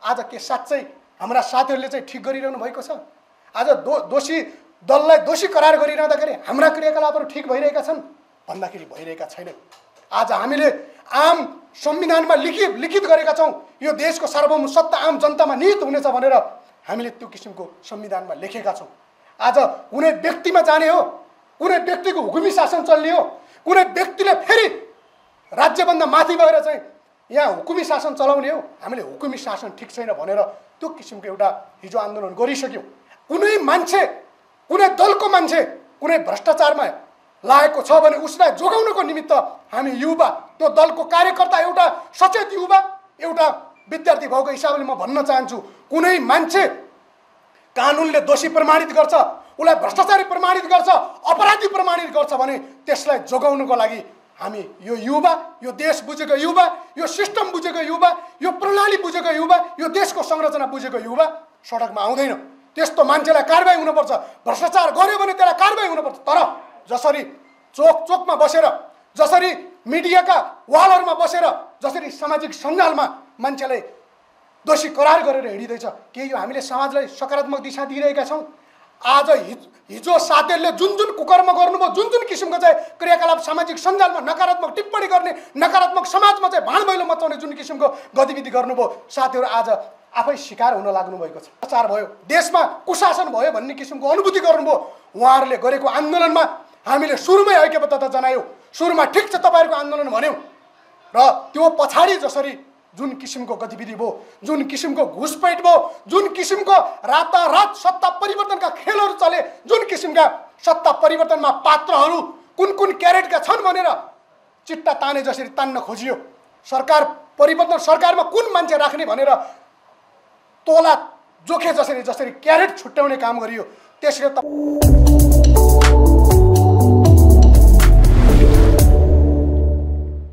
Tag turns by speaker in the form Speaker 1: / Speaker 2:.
Speaker 1: आज के साँच्चै हाम्रा साथीहरूले चाहिँ ठिक गरिरहनु भएको छ? आज दोषी दललाई दोषी करार गरिरहँदाखेरि हाम्रा क्रियाकलापहरू ठिक भइरहेका छन् भन्दाखेरि भइरहेका छैनन्। आज हामीले आम संविधानमा लिखित गरेका छौँ यो देशको सार्वभौम सत्ता आम जनतामा निहित हुनेछ भनेर हामीले त्यो किसिमको संविधानमा लेखेका छौँ। आज कुनै व्यक्तिमा जाने हो, कुनै व्यक्तिको हुकुमी शासन चल्ने हो, कुनै व्यक्तिले फेरि राज्यभन्दा माथि भएर चाहिँ यहाँ हुकुमी शासन चलाउने हो, हामीले हुकुमी शासन ठिक छैन भनेर त्यो किसिमको एउटा हिजो आन्दोलन गरिसक्यौँ। कुनै मान्छे, कुनै दलको मान्छे कुनै भ्रष्टाचारमा लागेको छ भने उसलाई जोगाउनको निमित्त हामी युवा, त्यो दलको कार्यकर्ता, एउटा सचेत युवा, एउटा विद्यार्थी भएको हिसाबले म भन्न चाहन्छु, कुनै मान्छे कानुनले दोषी प्रमाणित गर्छ, उसलाई भ्रष्टाचारी प्रमाणित गर्छ, अपराधी प्रमाणित गर्छ भने त्यसलाई जोगाउनको लागि हामी यो युवा, यो देश बुझेको युवा, यो सिस्टम बुझेको युवा, यो प्रणाली बुझेको युवा, यो देशको संरचना बुझेको युवा सडकमा आउँदैन। त्यस्तो मान्छेलाई कारबाही हुनुपर्छ। भ्रष्टाचार गर्यो भने त्यसलाई कारबाही हुनुपर्छ। तर जसरी चोकमा बसेर, जसरी मिडियाका वालहरूमा बसेर, जसरी सामाजिक सञ्जालमा मान्छेलाई दोषी करार गरेर हिँडिँदैछ, के यो हामीले समाजलाई सकारात्मक दिशा दिइरहेका छौँ? आज हिजो साथीहरूले जुन कुकर्म गर्नुभयो, जुन किसिमको चाहिँ क्रियाकलाप सामाजिक सञ्जालमा नकारात्मक टिप्पणी गर्ने, नकारात्मक समाजमा चाहिँ भाँडभैलो मचाउने जुन किसिमको गतिविधि गर्नुभयो, साथीहरू आज आफै शिकार हुन लाग्नु भएको छ। प्रचार भयो, देशमा कुशासन भयो भन्ने किसिमको अनुभूति गर्नुभयो। उहाँहरूले गरेको आन्दोलनमा हामीले सुरुमै ऐक्यबद्धता जनायौँ, सुरुमा ठिक छ तपाईँहरूको आन्दोलन भन्यौँ र त्यो पछाडि जसरी जुन किसिमको गतिविधि भयो, जुन किसिमको घुसपैठ भयो, जुन किसिमको रातारात सत्ता परिवर्तनका खेलहरू चले, जुन किसिमका सत्ता परिवर्तनमा पात्रहरू कुन क्यारेटका छन् भनेर चिट्टा ताने जसरी तान्न खोजियो, सरकार परिवर्तन सरकारमा कुन मान्छे राख्ने भनेर तोला जोखे जसरी क्यारेट छुट्याउने काम गरियो, त्यसले त